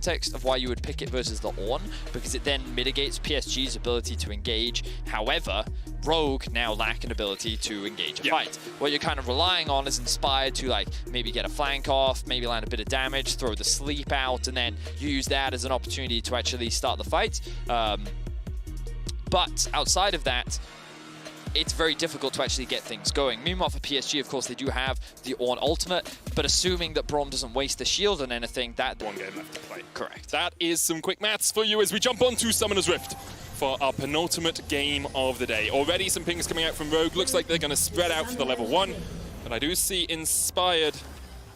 context of why you would pick it versus the Ornn, because it then mitigates PSG's ability to engage. However, Rogue now lack an ability to engage a fight. What you're kind of relying on is Inspired to like maybe get a flank off, maybe land a bit of damage, throw the sleep out, and then you use that as an opportunity to actually start the fight. But outside of that, it's very difficult to actually get things going. Meanwhile, for PSG, of course, they do have the Ornn ultimate, but assuming that Braum doesn't waste the shield on anything, that... One game left to play. Correct. That is some quick maths for you as we jump on to Summoner's Rift for our penultimate game of the day. Already some pings coming out from Rogue. Looks like they're going to spread out for the level 1, but I do see Inspired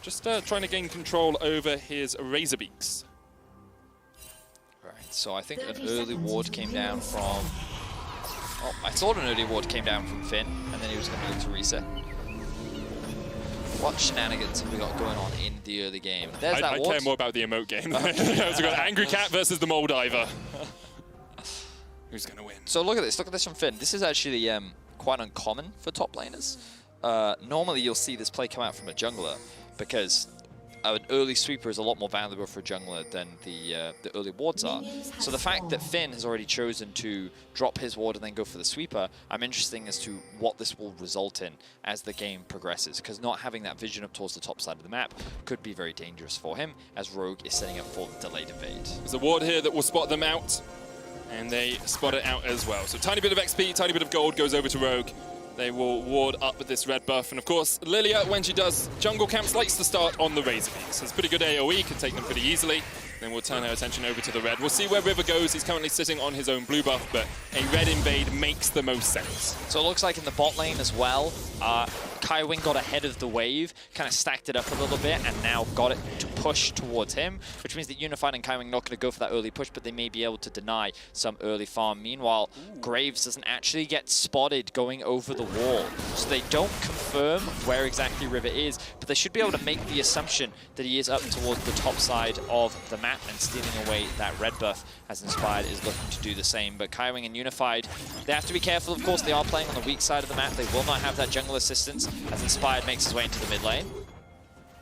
just trying to gain control over his Razorbeaks. Right, so I think an early ward came down from... Oh, I thought an early ward came down from Finn, and then he was going to look to reset. What shenanigans have we got going on in the early game? There's that I ward. care more about the emote game. So we've got Angry Cat versus the Mole Diver. Who's going to win? So look at this from Finn. This is actually quite uncommon for top laners. Normally you'll see this play come out from a jungler, because an early sweeper is a lot more valuable for a jungler than the early wards are. So the fact that Finn has already chosen to drop his ward and then go for the sweeper, I'm interested as to what this will result in as the game progresses, because not having that vision up towards the top side of the map could be very dangerous for him, as Rogue is setting up for delayed invade. There's a ward here that will spot them out, and they spot it out as well. So tiny bit of XP, tiny bit of gold goes over to Rogue. They will ward up with this red buff. And of course, Lilia, when she does jungle camps, likes to start on the Razorbeaks. It's pretty good AoE, can take them pretty easily. Then we'll turn our attention over to the red. We'll see where River goes. He's currently sitting on his own blue buff, but a red invade makes the most sense. So it looks like in the bot lane as well, Kaiwing got ahead of the wave, kind of stacked it up a little bit, and now got it to push towards him, which means that Unified and Kaiwing not going to go for that early push, but they may be able to deny some early farm. Meanwhile, Graves doesn't actually get spotted going over the wall, so they don't confirm where exactly River is, but they should be able to make the assumption that he is up towards the top side of the map and stealing away that red buff, as Inspired is looking to do the same. But Kaiwing and Unified, they have to be careful. Of course, they are playing on the weak side of the map. They will not have that jungle assistance as Inspired makes his way into the mid lane.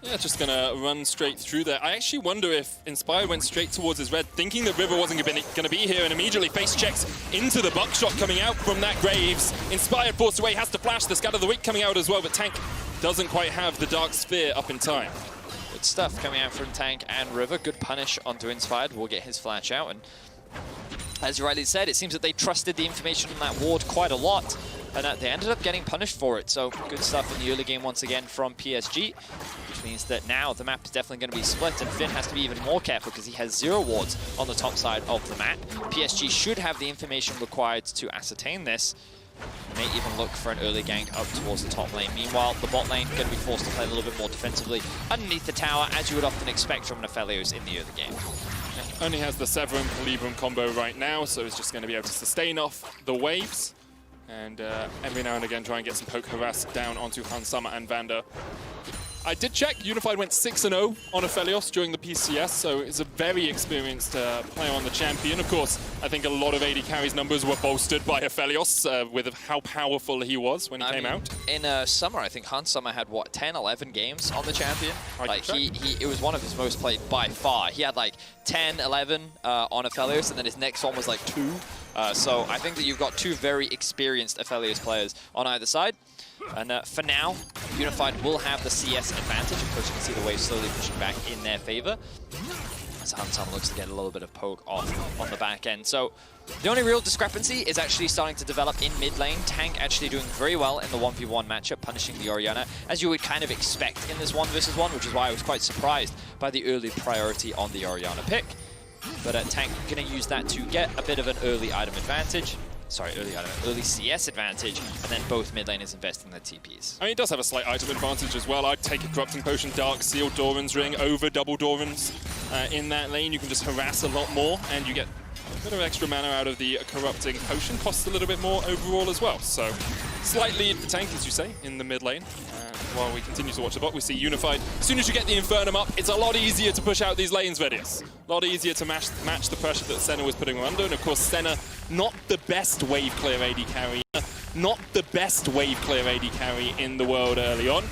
Yeah, just going to run straight through there. I actually wonder if Inspired went straight towards his red, thinking that River wasn't going to be here, and immediately face checks into the buckshot coming out from that Graves. Inspired forced away, has to flash, the Scatter the Weak coming out as well, but Tank doesn't quite have the Dark Sphere up in time. Good stuff coming out from Tank and River. Good punish onto Inspired. Will get his flash out. And as you rightly said, it seems that they trusted the information on that ward quite a lot. And they ended up getting punished for it. So good stuff in the early game once again from PSG. Which means that now the map is definitely going to be split. And Finn has to be even more careful because he has 0 wards on the top side of the map. PSG should have the information required to ascertain this. May even look for an early gank up towards the top lane. Meanwhile, the bot lane going to be forced to play a little bit more defensively underneath the tower, as you would often expect from an Aphelios in the early game. Only has the Severum Librum combo right now, so he's just going to be able to sustain off the waves. And every now and again try and get some poke harass down onto Hansama and Vander. I did check, Unified went 6-0 on Aphelios during the PCS, so it's a very experienced player on the champion. Of course, I think a lot of AD carries numbers were bolstered by Aphelios with how powerful he was when he came out. In summer, I think Hansama had, what, 10, 11 games on the champion? Like, it was one of his most played by far. He had like 10, 11 on Aphelios, and then his next one was like 2. So I think that you've got 2 very experienced Aphelios players on either side. And for now, Unified will have the CS advantage. Of course, you can see the wave slowly pushing back in their favor. As Hansama looks to get a little bit of poke off on the back end. So the only real discrepancy is actually starting to develop in mid lane. Tank actually doing very well in the 1v1 matchup, punishing the Orianna, as you would kind of expect in this 1 versus 1, which is why I was quite surprised by the early priority on the Orianna pick. But Tank going to use that to get a bit of an early item advantage. Sorry, early CS advantage, and then both mid laners investing their TPs. I mean, he does have a slight item advantage as well. I'd take a Corrupting Potion, Dark Seal, Doran's Ring over double Doran's in that lane. You can just harass a lot more, and you get a bit of extra mana out of the Corrupting Potion. Costs a little bit more overall as well. So, slight lead for Tank, as you say, in the mid lane. While we continue to watch the bot, we see Unified. As soon as you get the Infernum up, it's a lot easier to push out these lanes, Vedius. A lot easier to match the pressure that Senna was putting under. And of course, Senna, not the best wave clear AD carry. Not the best wave clear AD carry in the world early on.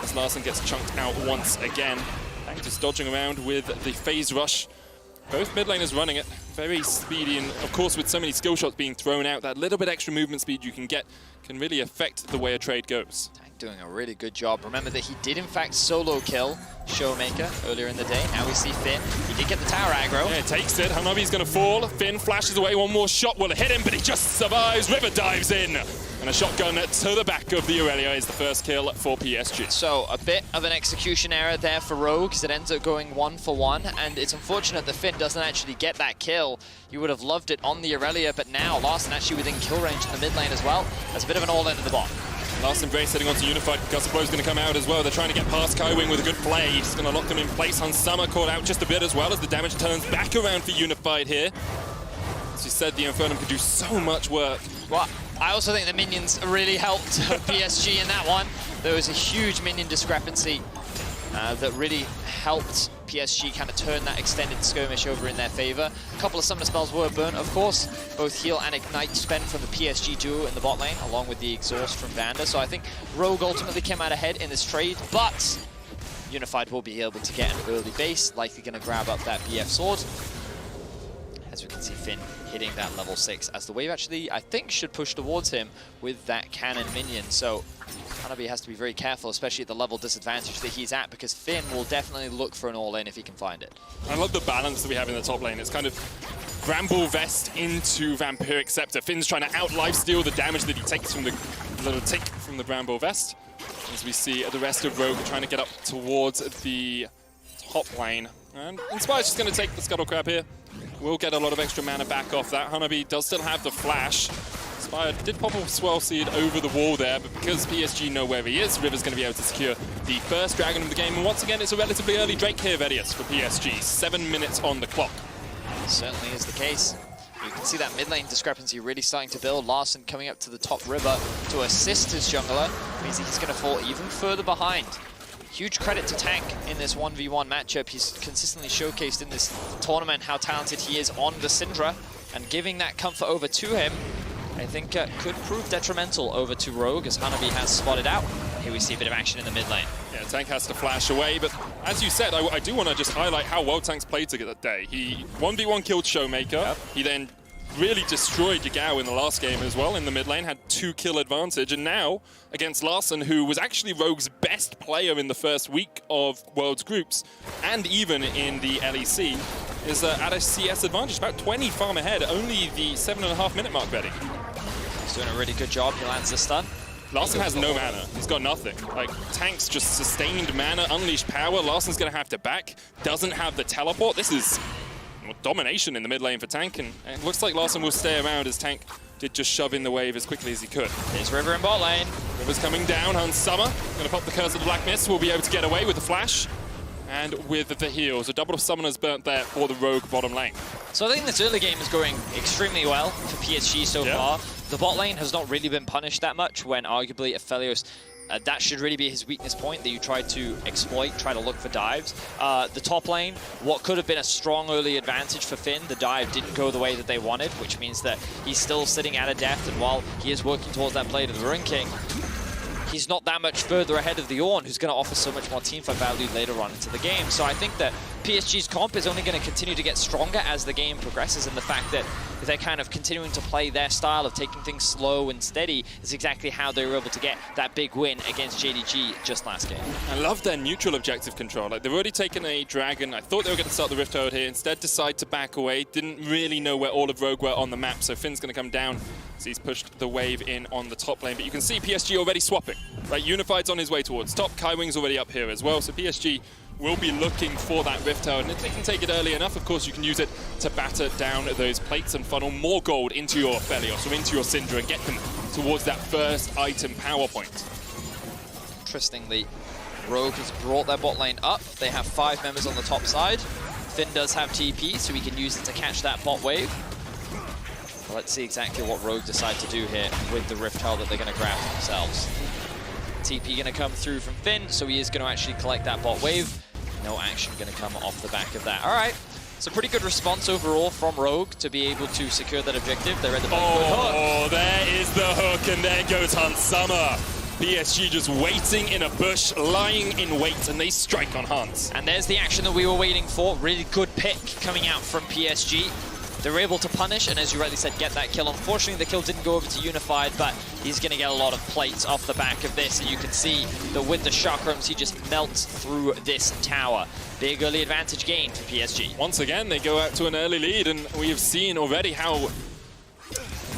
As Larson gets chunked out once again. Tank just dodging around with the phase rush. Both mid laners running it, very speedy, and of course with so many skill shots being thrown out, that little bit extra movement speed you can get can really affect the way a trade goes. Tank doing a really good job. Remember that he did in fact solo kill Showmaker earlier in the day. Now we see Finn. He did get the tower aggro. Yeah, takes it. Hanabi's going to fall. Finn flashes away. One more shot will hit him, but he just survives. River dives in. And a shotgun to the back of the Aurelia is the first kill for PSG. So a bit of an execution error there for Rogue, because it ends up going 1-for-1, and it's unfortunate that Finn doesn't actually get that kill. You would have loved it on the Aurelia, but now Larson actually within kill range in the mid lane as well. That's a bit of an all-in in the bot. Last Embrace heading onto Unified. Gusaplo's going to come out as well. They're trying to get past Kaiwing with a good play. He's going to lock them in place. Hansama caught out just a bit as well as the damage turns back around for Unified here. As you said, the Infernum could do so much work. Well, I also think the minions really helped PSG in that one. There was a huge minion discrepancy that really helped PSG kind of turn that extended skirmish over in their favor. A couple of summoner spells were burnt, of course. Both heal and ignite spent from the PSG duo in the bot lane, along with the exhaust from Vander. So I think Rogue ultimately came out ahead in this trade, but Unified will be able to get an early base, likely going to grab up that BF sword. As we can see Finn hitting that level 6, as the wave actually, I think, should push towards him with that cannon minion. So Hanabi has to be very careful, especially at the level disadvantage that he's at, because Finn will definitely look for an all-in if he can find it. I love the balance that we have in the top lane. It's kind of Bramble Vest into Vampiric Scepter. Finn's trying to out-lifesteal the damage that he takes from the little tick from the Bramble Vest. As we see the rest of Rogue trying to get up towards the top lane. And Inspire's just going to take the Scuttle Crab here. We'll get a lot of extra mana back off that. Hanabi does still have the flash. Inspire did pop a Swell Seed over the wall there, but because PSG know where he is, River's going to be able to secure the first dragon of the game. And once again, it's a relatively early Drake here, Vedius, for PSG. 7 minutes on the clock. Certainly is the case. You can see that mid lane discrepancy really starting to build. Larson coming up to the top river to assist his jungler. Means he's going to fall even further behind. Huge credit to Tank in this 1v1 matchup. He's consistently showcased in this tournament how talented he is on the Syndra, and giving that comfort over to him, I think could prove detrimental over to Rogue, as Hanabi has spotted out. Here we see a bit of action in the mid lane. Yeah, Tank has to flash away, but as you said, I do want to just highlight how well Tank's played today. He 1v1 killed Showmaker. Yep. He then really destroyed Yagao in the last game as well in the mid lane, had 2-kill advantage, and now against Larson, who was actually Rogue's best player in the first week of World's Groups, and even in the LEC, is at a CS advantage, about 20 farm ahead, only the 7.5 minute mark, Betty. He's doing a really good job. He lands the stun. Larson has no mana. He's got nothing. Like, Tank's just sustained mana, unleashed power. Larson's going to have to back. Doesn't have the teleport. This is domination in the mid lane for Tank, and it looks like Larson will stay around as Tank did just shove in the wave as quickly as he could. Here's River in bot lane. River's coming down. Hansama going to pop the Curse of the Black Mist. Will be able to get away with the flash and with the heals. A double of summoners burnt there for the Rogue bottom lane. So I think this early game is going extremely well for PSG so far. The bot lane has not really been punished that much, when arguably Aphelios, that should really be his weakness point that you try to exploit, try to look for dives. The top lane, what could have been a strong early advantage for Finn, the dive didn't go the way that they wanted, which means that he's still sitting at a depth, and while he is working towards that play to the Ruin King, he's not that much further ahead of the Ornn, who's going to offer so much more teamfight value later on into the game. So I think that PSG's comp is only going to continue to get stronger as the game progresses, and the fact that they're kind of continuing to play their style of taking things slow and steady is exactly how they were able to get that big win against JDG just last game. I love their neutral objective control. Like, they've already taken a dragon. I thought they were going to start the Rift Herald here. Instead, decide to back away. Didn't really know where all of Rogue were on the map, so Finn's going to come down as he's pushed the wave in on the top lane. But you can see PSG already swapping. Right, Unified's on his way towards top. Kaiwing's already up here as well, so PSG will be looking for that Rift Tower, and if they can take it early enough, of course, you can use it to batter down those plates and funnel more gold into your Aphelios or into your Syndra and get them towards that first item power point. Interestingly, Rogue has brought their bot lane up. They have 5 members on the top side. Finn does have TP, so he can use it to catch that bot wave. Well, let's see exactly what Rogue decide to do here with the Rift Hull that they're going to grab for themselves. TP going to come through from Finn, so he is going to actually collect that bot wave. No action going to come off the back of that. All right, it's a pretty good response overall from Rogue to be able to secure that objective. They're at the hook. Oh, there is the hook, and there goes Hansama. PSG just waiting in a bush, lying in wait, and they strike on Hans. And there's the action that we were waiting for. Really good pick coming out from PSG. They were able to punish, and as you rightly said, get that kill. Unfortunately, the kill didn't go over to Unified, but he's going to get a lot of plates off the back of this. And you can see that with the chakrams, he just melts through this tower. Big early advantage gained for PSG. Once again, they go out to an early lead, and we have seen already how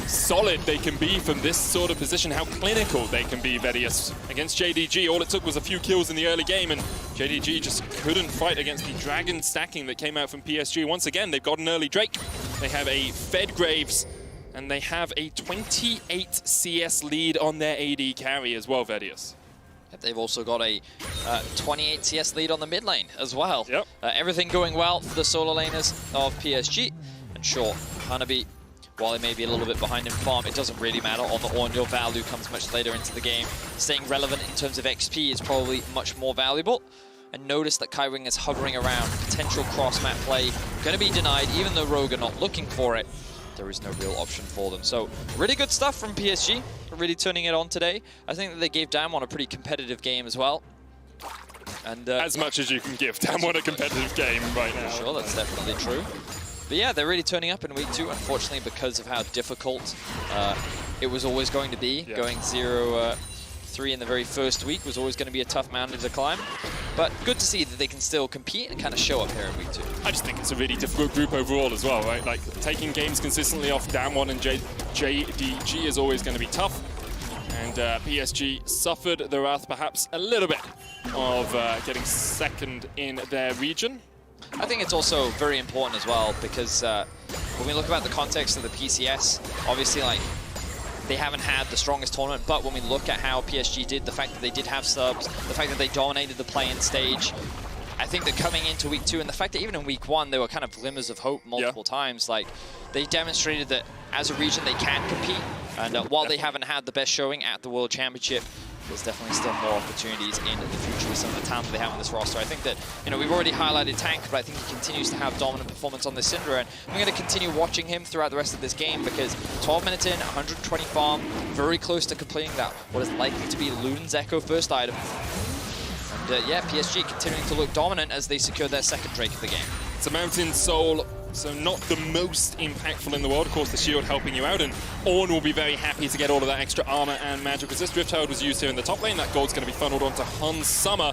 solid they can be from this sort of position, how clinical they can be, Vedius. Against JDG, all it took was a few kills in the early game, and JDG just couldn't fight against the dragon stacking that came out from PSG. Once again, they've got an early Drake, they have a Fed Graves, and they have a 28 CS lead on their AD carry as well, Vedius. They've also got a 28 CS lead on the mid lane as well. Yep. Everything going well for the solo laners of PSG. And sure, Hanabi, while he may be a little bit behind in farm, it doesn't really matter on the Ornn. Your value comes much later into the game. Staying relevant in terms of XP is probably much more valuable. And notice that Kaiwing is hovering around. Potential cross-map play going to be denied, even though Rogue are not looking for it. There is no real option for them. So really good stuff from PSG. Really turning it on today. I think that they gave Damwon a pretty competitive game as well. And as much as you can give Damwon a competitive game right now. Sure, that's definitely true. But yeah, they're really turning up in week 2, unfortunately, because of how difficult it was always going to be. Yeah. Going 0-3 in the very first week was always going to be a tough mountain to climb. But good to see that they can still compete and kind of show up here in week 2. I just think it's a really difficult group overall as well, right? Like, taking games consistently off Damwon and JDG is always going to be tough. And PSG suffered the wrath perhaps a little bit of getting second in their region. I think it's also very important as well because when we look about the context of the PCS, obviously like they haven't had the strongest tournament, but when we look at how PSG did, the fact that they did have subs, the fact that they dominated the play-in stage, I think that coming into week 2 and the fact that even in week 1 there were kind of glimmers of hope multiple times, like they demonstrated that as a region they can compete, and while they haven't had the best showing at the World Championship, there's definitely still more opportunities in the future with some of the talent that they have on this roster. I think that, you know, we've already highlighted Tank, but I think he continues to have dominant performance on this Syndra, and I'm going to continue watching him throughout the rest of this game because 12 minutes in, 120 farm, very close to completing that, what is likely to be Luden's Echo first item. And yeah, PSG continuing to look dominant as they secure their second Drake of the game. It's a Mountain Soul, so not the most impactful in the world. Of course, the shield helping you out, and Ornn will be very happy to get all of that extra armor and magic resist. Rift Herald was used here in the top lane. That gold's going to be funneled onto Hans Summer.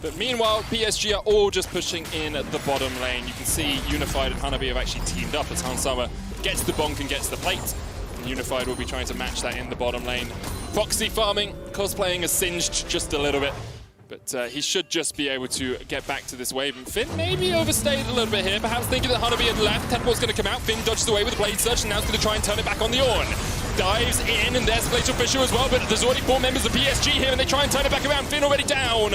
But meanwhile, PSG are all just pushing in the bottom lane. You can see Unified and Hanabi have actually teamed up as Hans Summer gets the bonk and gets the plate. And Unified will be trying to match that in the bottom lane. Proxy farming, cosplaying as Singed just a little bit. But he should just be able to get back to this wave. And Finn maybe overstayed a little bit here, perhaps thinking that Hanabi had left. Tentacle's going to come out. Finn dodges away with the Blade Surge, and now he's going to try and turn it back on the Ornn. Dives in, and there's Glacial Fissure as well, but there's already 4 members of PSG here, and they try and turn it back around. Finn already down.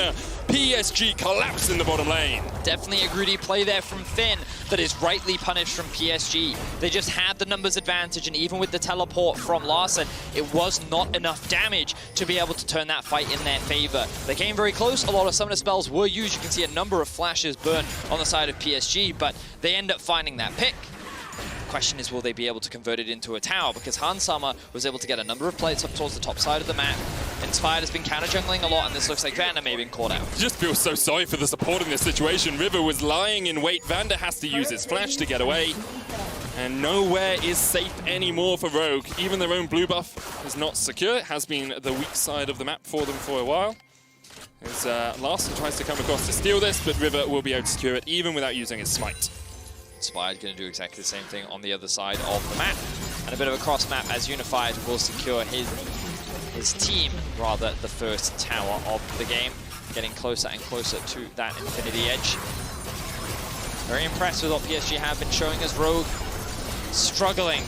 PSG collapse in the bottom lane. Definitely a greedy play there from Finn that is rightly punished from PSG. They just had the numbers advantage, and even with the teleport from Larssen, it was not enough damage to be able to turn that fight in their favor. They came very close. A lot of summoner spells were used. You can see a number of flashes burn on the side of PSG, but they end up finding that pick. The question is, will they be able to convert it into a tower? Because Hans Summer was able to get a number of plates up towards the top side of the map. Inspired has been counter-jungling a lot, and this looks like Vander may have been caught out. Just feel so sorry for the support in this situation. River was lying in wait. Vander has to use his flash to get away. And nowhere is safe anymore for Rogue. Even their own blue buff is not secure. It has been the weak side of the map for them for a while. As Larssen tries to come across to steal this, but River will be able to secure it even without using his smite. Inspired going to do exactly the same thing on the other side of the map. And a bit of a cross map as Unified will secure his team, rather, the first tower of the game. Getting closer and closer to that Infinity Edge. Very impressed with what PSG have been showing as Rogue struggling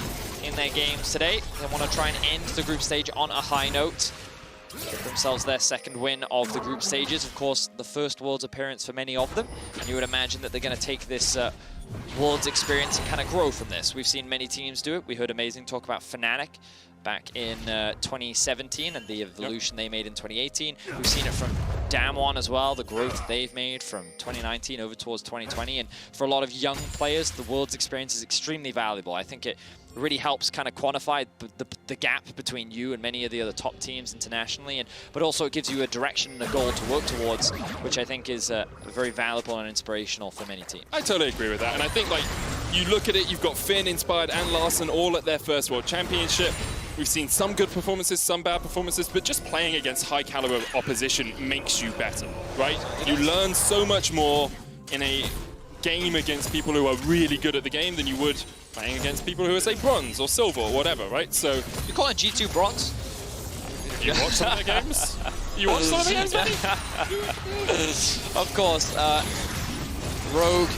in their games today. They want to try and end the group stage on a high note. Get themselves their second win of the group stages. Of course, the first Worlds appearance for many of them. And you would imagine that they're going to take this Worlds experience and kind of grow from this. We've seen many teams do it. We heard Amazing talk about Fnatic back in 2017 and the evolution they made in 2018. We've seen it from Damwon as well, the growth they've made from 2019 over towards 2020. And for a lot of young players, the Worlds experience is extremely valuable. I think it really helps kind of quantify the gap between you and many of the other top teams internationally, but also it gives you a direction and a goal to work towards, which I think is very valuable and inspirational for many teams. I totally agree with that, and I think like you look at it, you've got Finn, Inspired, and Larssen all at their first World Championship. We've seen some good performances, some bad performances, but just playing against high-caliber opposition makes you better, right? You learn so much more in a game against people who are really good at the game than you would playing against people who are, say, bronze or silver or whatever, right? So you call it G2 bronze? You watch some of the games? You watch some of the games, buddy? Of course. Rogue,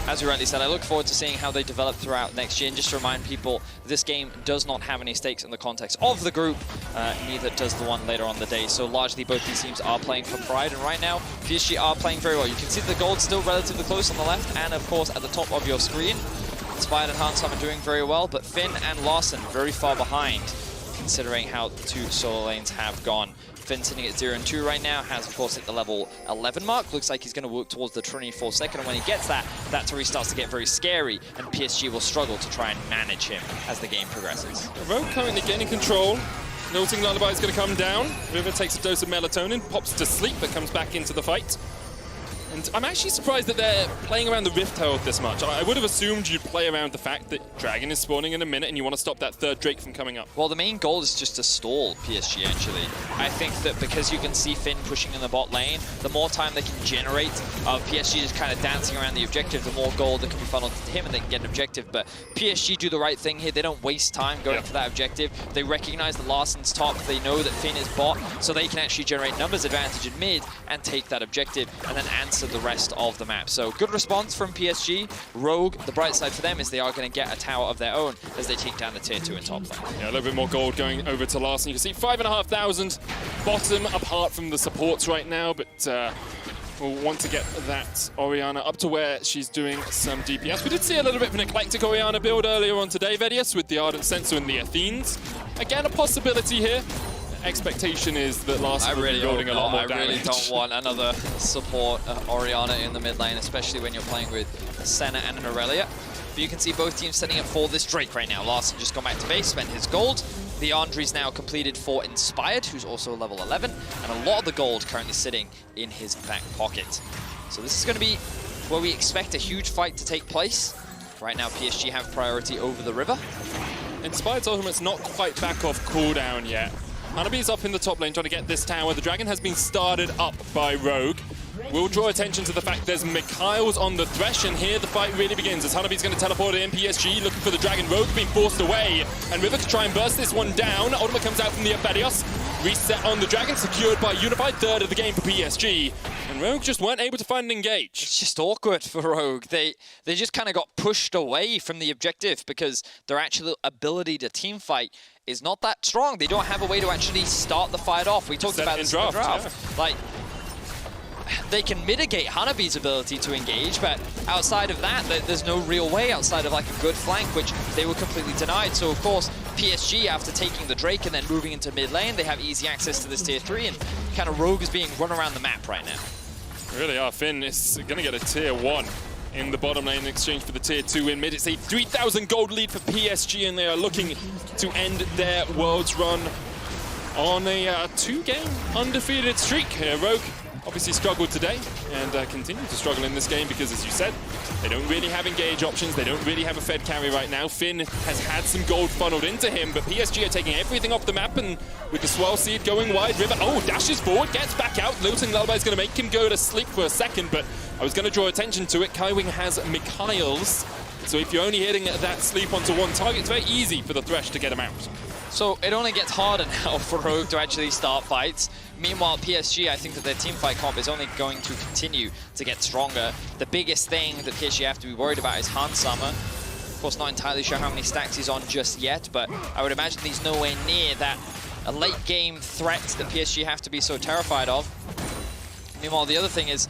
as you rightly said, I look forward to seeing how they develop throughout next year. And just to remind people, this game does not have any stakes in the context of the group. Neither does the one later on the day. So largely both these teams are playing for pride. And right now, PSG are playing very well. You can see the gold's still relatively close on the left. And of course, at the top of your screen, Inspired and Hansam are doing very well. But Finn and Larssen very far behind, considering how the two solo lanes have gone. Finn sitting at 0-2 right now, has of course hit the level 11 mark. Looks like he's going to work towards the 24-second, and when he gets that, that's where he starts to get very scary, and PSG will struggle to try and manage him as the game progresses. Rogue currently gaining control. Noting Lullaby is going to come down. River takes a dose of melatonin, pops to sleep, but comes back into the fight. And I'm actually surprised that they're playing around the Rift Herald this much. I would have assumed you'd play around the fact that Dragon is spawning in a minute and you want to stop that third Drake from coming up. Well, the main goal is just to stall PSG, actually. I think that because you can see Finn pushing in the bot lane, the more time they can generate of PSG just kind of dancing around the objective, the more gold that can be funneled to him and they can get an objective. But PSG do the right thing here. They don't waste time going for that objective. They recognize that Larsen's top. They know that Finn is bot, so they can actually generate numbers advantage in mid and take that objective and then answer the rest of the map. So good response from PSG. Rogue, the bright side for them is they are going to get a tower of their own as they take down the tier 2 in top lane. Yeah, a little bit more gold going over to Larssen. You can see 5,500 bottom apart from the supports right now, but we'll want to get that Orianna up to where she's doing some DPS. We did see a little bit of an eclectic Orianna build earlier on today, Vedius, with the Ardent Sensor and the Athenes. Again, a possibility here. Expectation is that Larssen will be building a lot more damage. I really don't want another support Orianna in the mid lane, especially when you're playing with Senna and an Aurelia. But you can see both teams setting up for this Drake right now. Larssen just gone back to base, spent his gold. The Andre's now completed for Inspired, who's also level 11, and a lot of the gold currently sitting in his back pocket. So this is going to be where we expect a huge fight to take place. Right now, PSG have priority over the river. Inspired's ultimate's not quite back off cooldown yet. Hanabi's up in the top lane trying to get this tower. The Dragon has been started up by Rogue. We'll draw attention to the fact there's Mikhail's on the Thresh, and here the fight really begins as Hanabi's going to teleport in. PSG looking for the Dragon. Rogue being forced away, and River to try and burst this one down. Ultimate comes out from the Aphelios. Reset on the Dragon, secured by Unified, third of the game for PSG. And Rogue just weren't able to find an engage. It's just awkward for Rogue. They just kind of got pushed away from the objective because their actual ability to team fight is not that strong. They don't have a way to actually start the fight off. We talked about this in the draft. Yeah. Like, they can mitigate Hanabi's ability to engage, but outside of that, there's no real way outside of like a good flank, which they were completely denied. So of course, PSG, after taking the Drake and then moving into mid lane, they have easy access to this tier 3, and kind of Rogue is being run around the map right now. Really are. Finn is going to get a tier 1 in the bottom lane in exchange for the tier 2 in mid. It's a 3,000 gold lead for PSG, and they are looking to end their Worlds run on a 2-game undefeated streak here. Rogue obviously struggled today and continue to struggle in this game because, as you said, they don't really have engage options. They don't really have a fed carry right now. Finn has had some gold funneled into him, but PSG are taking everything off the map, and with the Swell Seed going wide, River, dashes forward, gets back out. Looting Lullaby is going to make him go to sleep for a second, but I was going to draw attention to it. Kaiwing has Mikhail's, so if you're only hitting that sleep onto one target, it's very easy for the Thresh to get him out. So it only gets harder now for Rogue to actually start fights. Meanwhile, PSG, I think that their teamfight comp is only going to continue to get stronger. The biggest thing that PSG have to be worried about is Hansama. Of course, not entirely sure how many stacks he's on just yet, but I would imagine he's nowhere near that a late game threat that PSG have to be so terrified of. Meanwhile, the other thing is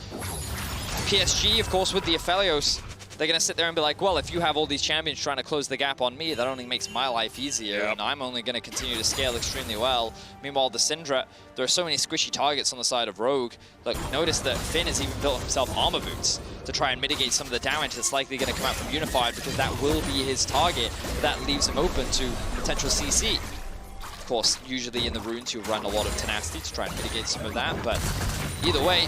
PSG, of course, with the Aphelios, they're going to sit there and be like, well, if you have all these champions trying to close the gap on me, that only makes my life easier, and I'm only going to continue to scale extremely well. Meanwhile, the Syndra, there are so many squishy targets on the side of Rogue. Look, notice that Finn has even built himself armor boots. to try and mitigate some of the damage that's likely going to come out from Unified, because that will be his target. That leaves him open to potential CC. Of course, usually in the runes, you'll run a lot of tenacity to try and mitigate some of that, but either way,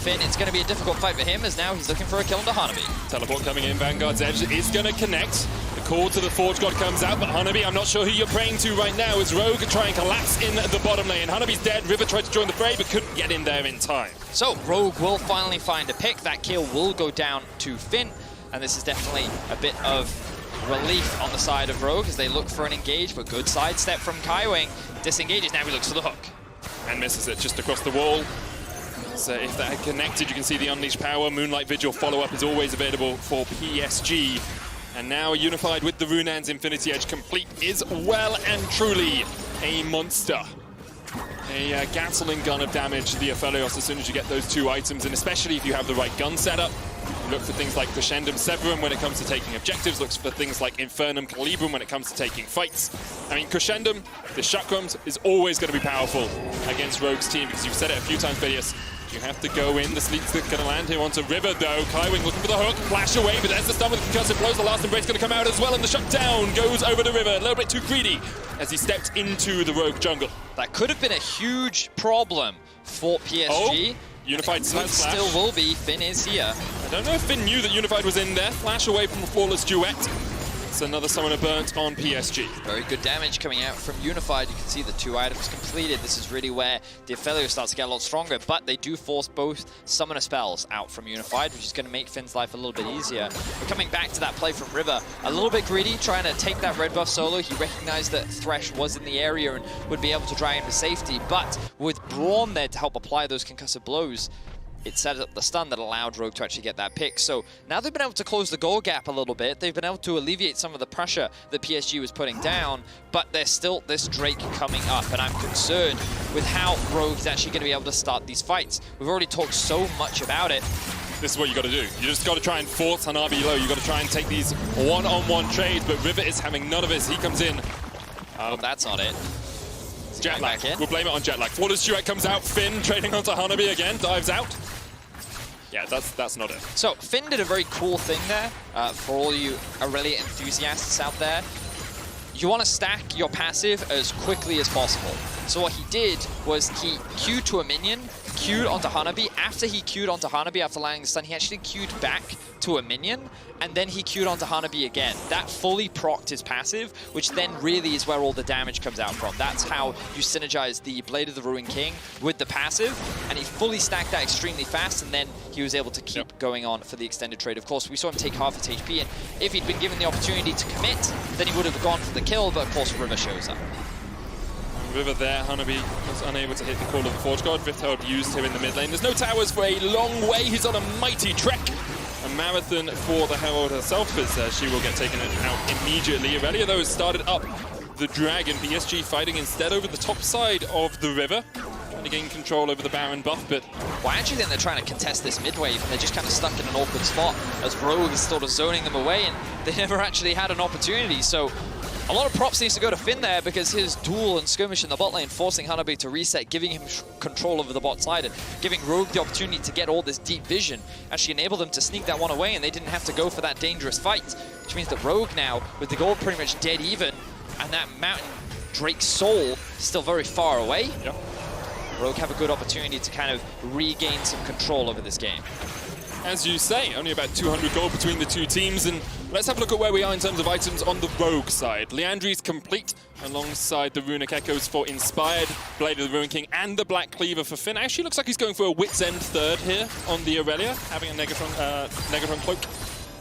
Finn, it's going to be a difficult fight for him, as now he's looking for a kill onto Hanabi. Teleport coming in, Vanguard's Edge is going to connect. The call to the Forge God comes out, but Hanabi, I'm not sure who you're praying to right now, as Rogue try and collapse in the bottom lane. Hanabi's dead, River tried to join the fray, but couldn't get in there in time. So, Rogue will finally find a pick. That kill will go down to Finn, and this is definitely a bit of relief on the side of Rogue as they look for an engage, but good sidestep from Kaiwing. Disengages, now he looks for the hook. And misses it just across the wall. So if that had connected, you can see the Unleashed Power. Moonlight Vigil follow-up is always available for PSG. And now Unified with the Runaan's Infinity Edge complete is well and truly a monster. A Gatling gun of damage to the Aphelios as soon as you get those two items, and especially if you have the right gun setup. Look for things like Crescendum Severum when it comes to taking objectives. Looks for things like Infernum Calibrum when it comes to taking fights. I mean, Crescendum, the Chakrams, is always going to be powerful against Rogue's team, because you've said it a few times, Vedius. You have to go in. The sleep's going to land here onto River, though. Kaiwing looking for the hook. Flash away, but there's the stun with the concussive blows. The last embrace going to come out as well, and the shutdown goes over the River. A little bit too greedy as he stepped into the Rogue jungle. That could have been a huge problem for PSG. Oh, Unified Flash. Still will be. Finn is here. I don't know if Finn knew that Unified was in there. Flash away from the Flawless Duet. It's another summoner burnt on PSG. Very good damage coming out from Unified. You can see the two items completed. This is really where the Aphelios starts to get a lot stronger, but they do force both summoner spells out from Unified, which is going to make Finn's life a little bit easier. But coming back to that play from River, a little bit greedy, trying to take that red buff solo. He recognized that Thresh was in the area and would be able to drag him to safety, but with Braum there to help apply those concussive blows, it set up the stun that allowed Rogue to actually get that pick. So now they've been able to close the goal gap a little bit. They've been able to alleviate some of the pressure that PSG was putting down, but there's still this Drake coming up, and I'm concerned with how Rogue's actually going to be able to start these fights. We've already talked so much about it. This is what you got to do. You just got to try and force Hanabi low. You got to try and take these one-on-one trades, but River is having none of it. He comes in. Oh, that's not it. Jet lag. We'll blame it on jet lag. Flawless Duet comes out. Finn trading onto Hanabi again. Dives out. Yeah, that's not it. So Finn did a very cool thing there for all you Aurelia enthusiasts out there. You want to stack your passive as quickly as possible. So what he did was he Q'd to a minion, Q'd onto Hanabi. After he Q'd onto Hanabi, after landing the stun, he actually Q'd back to a minion, and then he Q'd onto Hanabi again. That fully procced his passive, which then really is where all the damage comes out from. That's how you synergize the Blade of the Ruined King with the passive, and he fully stacked that extremely fast, and then he was able to keep going on for the extended trade. Of course, we saw him take half his HP, and if he'd been given the opportunity to commit, then he would have gone for the kill, but of course River shows up. River there, Hanabi was unable to hit the call of the Forge God. Vitheld used him in the mid lane. There's no towers for a long way. He's on a mighty trek. A marathon for the Herald herself, as she will get taken out immediately. Aurelia, though, has started up the Dragon. PSG fighting instead over the top side of the River. Trying to gain control over the Baron buff, but... Well, I actually think they're trying to contest this mid-wave, and they're just kind of stuck in an awkward spot as Rogue is sort of zoning them away, and they never actually had an opportunity. So a lot of props needs to go to Finn there, because his duel and skirmish in the bot lane forcing Hanabi to reset, giving him control over the bot side, and giving Rogue the opportunity to get all this deep vision, actually enabled them to sneak that one away, and they didn't have to go for that dangerous fight, which means that Rogue now, with the gold pretty much dead even, and that Mountain Drake's soul still very far away, yep. Rogue have a good opportunity to kind of regain some control over this game. As you say, only about 200 gold between the two teams, and let's have a look at where we are in terms of items on the Rogue side. Leandri's complete alongside the Runic Echoes for Inspired, Blade of the Ruined King, and the Black Cleaver for Finn. Actually looks like he's going for a Wit's End third here on the Aurelia, having a Negatron Cloak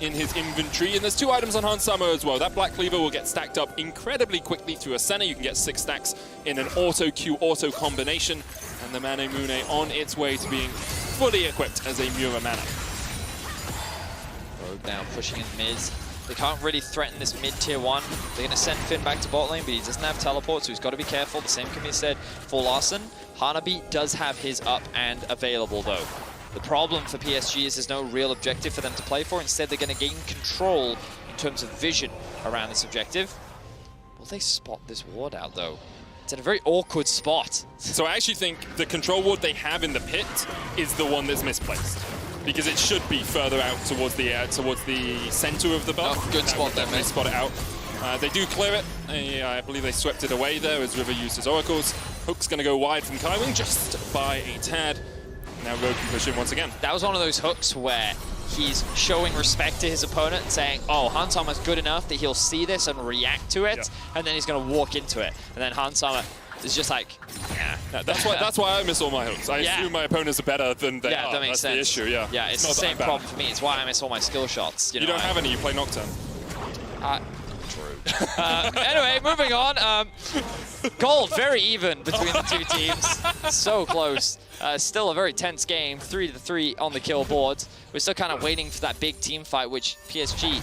in his inventory. And there's two items on Hans Summer as well. That Black Cleaver will get stacked up incredibly quickly through a center. You can get 6 stacks in an auto-Q auto combination, and the Mane Mune on its way to being fully equipped as a Mura Mana. Rogue now pushing in mid. They can't really threaten this mid-tier 1. They're going to send Finn back to bot lane, but he doesn't have teleport, so he's got to be careful. The same can be said for Larson. Hanabi does have his up and available, though. The problem for PSG is there's no real objective for them to play for. Instead, they're going to gain control in terms of vision around this objective. Will they spot this ward out, though? It's in a very awkward spot. So I actually think the control ward they have in the pit is the one that's misplaced. because it should be further out towards the center of the buff. Oh, good spot there, mate. Spot it out. They do clear it. I believe they swept it away there as River used his oracles. Hook's going to go wide from Kaiwing just by a tad. Now Rogue can push in once again. That was one of those hooks where he's showing respect to his opponent and saying, oh, Hansama's good enough that he'll see this and react to it, and then he's going to walk into it. And then Hansama is just like, yeah. That's why I miss all my hooks. I assume my opponents are better than they are. That makes That's sense. the issue, yeah. Yeah, it's the same problem for me. It's why I miss all my skill shots. You don't have any, you play Nocturne. True. Anyway, moving on. Gold, very even between the two teams. So close. Still a very tense game. 3-3 on the kill board. We're still kind of waiting for that big team fight, which PSG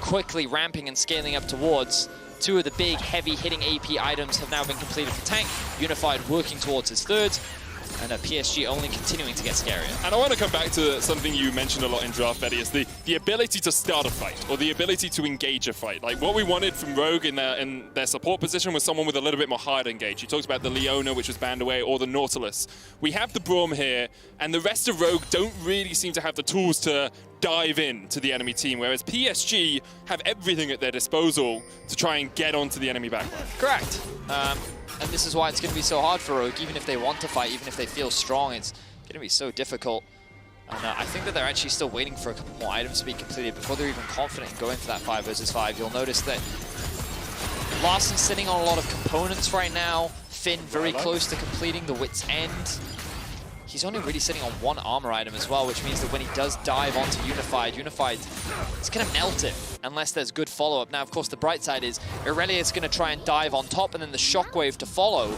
quickly ramping and scaling up towards. Two of the big, heavy-hitting AP items have now been completed for Tank. Unified working towards his third. And PSG only continuing to get scarier. And I want to come back to something you mentioned a lot in Draft, Betty, is the ability to start a fight, or the ability to engage a fight. Like, what we wanted from Rogue in their support position was someone with a little bit more hard engage. You talked about the Leona, which was banned away, or the Nautilus. We have the Braum here, and the rest of Rogue don't really seem to have the tools to dive in to the enemy team, whereas PSG have everything at their disposal to try and get onto the enemy backline. Correct. And this is why it's going to be so hard for Rogue, even if they want to fight, even if they feel strong, it's going to be so difficult. And I think that they're actually still waiting for a couple more items to be completed before they're even confident in going for that 5 versus 5. You'll notice that Larsen's sitting on a lot of components right now. Finn very close to completing the Wit's End. He's only really sitting on 1 armor item as well, which means that when he does dive onto Unified, it's going to melt it unless there's good follow-up. Now, of course, the bright side is Irelia's going to try and dive on top and then the Shockwave to follow.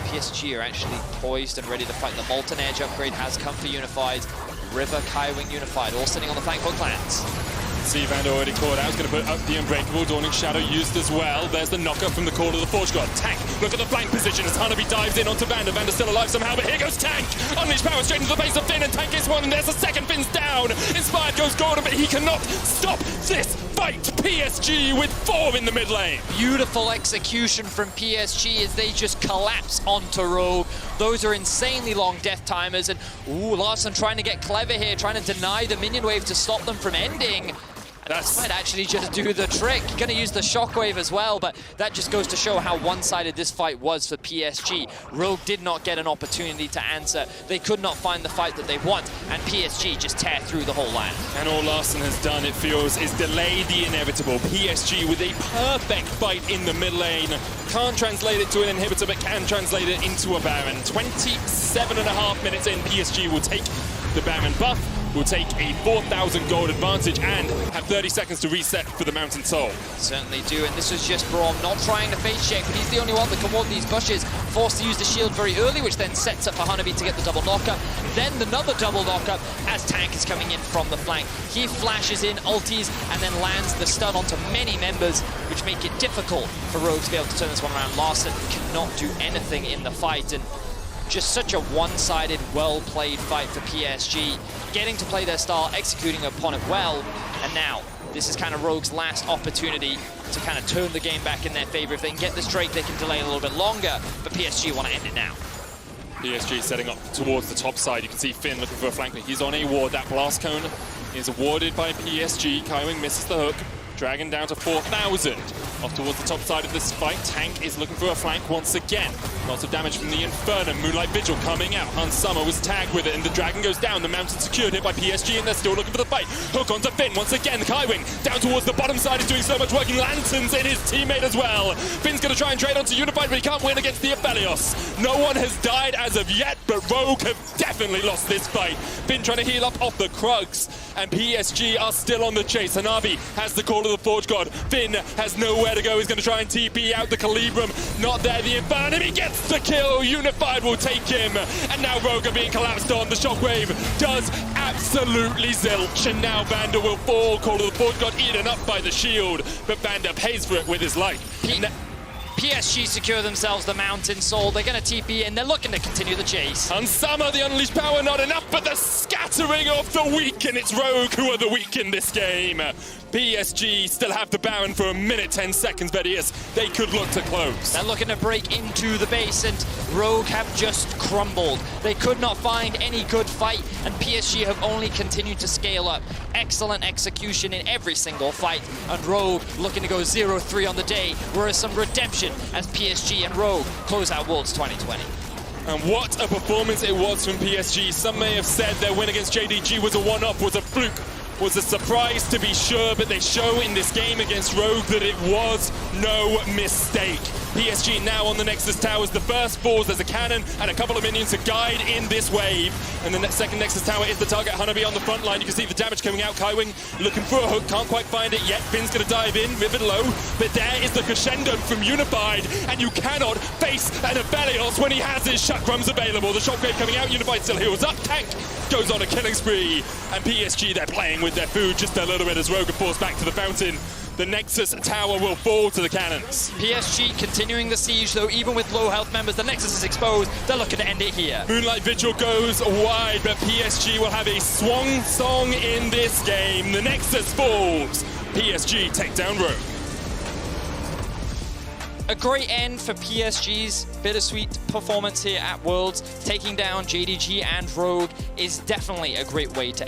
PSG are actually poised and ready to fight. The Molten Edge upgrade has come for Unified. River, Kaiwing, Unified, all sitting on the flank hook lands. Vander already caught out. He's going to put up the Unbreakable. Dawning Shadow used as well. There's the knockup from the Call of the Forge God. Tank, look at the flank position as Hanabi dives in onto Vander. Vander's still alive somehow, but here goes Tank. Unleash power straight into the base of Finn, and Tank is one, and there's a second. Finn's down. Inspired goes Gordon, but he cannot stop this fight. PSG with 4 in the mid lane. Beautiful execution from PSG as they just collapse onto Rogue. Those are insanely long death timers, and Larsen trying to get clever here, trying to deny the minion wave to stop them from ending. That might actually just do the trick. Going to use the Shockwave as well, but that just goes to show how one-sided this fight was for PSG. Rogue did not get an opportunity to answer. They could not find the fight that they want, and PSG just tear through the whole land. And all Larsen has done, it feels, is delay the inevitable. PSG with a perfect fight in the mid lane. Can't translate it to an inhibitor, but can translate it into a Baron. 27.5 minutes in, PSG will take the Baron buff, will take a 4,000 gold advantage and have 30 seconds to reset for the Mountain Soul. Certainly do, and this was just Braum not trying to face check, but he's the only one that can walk these bushes, forced to use the shield very early, which then sets up for Hanabi to get the double knockup. Then another double knockup as Tank is coming in from the flank. He flashes in, ulties, and then lands the stun onto many members, which make it difficult for Rogue to be able to turn this one around. Larsen cannot do anything in the fight, and just such a one-sided, well-played fight for PSG. Getting to play their style, executing upon it well, and now this is kind of Rogue's last opportunity to kind of turn the game back in their favor. If they can get this Drake, they can delay a little bit longer, but PSG want to end it now. PSG setting up towards the top side. You can see Finn looking for a flank. He's on a ward. That blast cone is awarded by PSG. Kaiwing misses the hook. Dragon down to 4,000. Off towards the top side of this fight. Tank is looking for a flank once again. Lots of damage from the Inferno. Moonlight Vigil coming out. Hansama was tagged with it, and the Dragon goes down. The Mountain secured here by PSG, and they're still looking for the fight. Hook onto Finn once again. Kaiwing down towards the bottom side is doing so much working. Lanterns in his teammate as well. Finn's going to try and trade onto Unified, but he can't win against the Aphelios. No one has died as of yet, but Rogue have definitely lost this fight. Finn trying to heal up off the Krugs, and PSG are still on the chase. Hanabi has the Call of the Forge God. Finn has nowhere to go. He's going to try and TP out the Calibrum. Not there. The Inferno. He gets the kill. Unified will take him. And now Rogue are being collapsed on. The Shockwave does absolutely zilch. And now Vander will fall. Call of the Forge God eaten up by the shield. But Vander pays for it with his life. PSG secure themselves the Mountain Soul. They're going to TP in. They're looking to continue the chase. Hansama, the Unleashed Power, not enough, but the scattering of the weak, and it's Rogue who are the weak in this game. PSG still have the Baron for a minute, 10 seconds, but yes, they could look to close. They're looking to break into the base, and Rogue have just crumbled. They could not find any good fight, and PSG have only continued to scale up. Excellent execution in every single fight, and Rogue looking to go 0-3 on the day, whereas some redemption as PSG and Rogue close out Worlds 2020. And what a performance it was from PSG. Some may have said their win against JDG was a one-off, was a fluke, was a surprise to be sure, but they show in this game against Rogue that it was no mistake. PSG now on the Nexus Towers. The first falls, there's a cannon and a couple of minions to guide in this wave. And the second Nexus Tower is the target. Hanabi on the front line. You can see the damage coming out. Kaiwing looking for a hook, can't quite find it yet. Finn's going to dive in, Rivet low. But there is the crescendo from Unified. And you cannot face an Aphelios when he has his chakrams available. The shockwave coming out, Unified still heals up. Tank goes on a killing spree. And PSG, they're playing with their food just a little bit as Rogue are forced back to the fountain. The Nexus Tower will fall to the cannons. PSG continuing the siege, though, even with low health members. The Nexus is exposed. They're looking to end it here. Moonlight Vigil goes wide, but PSG will have a swan song in this game. The Nexus falls. PSG take down Rogue. A great end for PSG's bittersweet performance here at Worlds. Taking down JDG and Rogue is definitely a great way to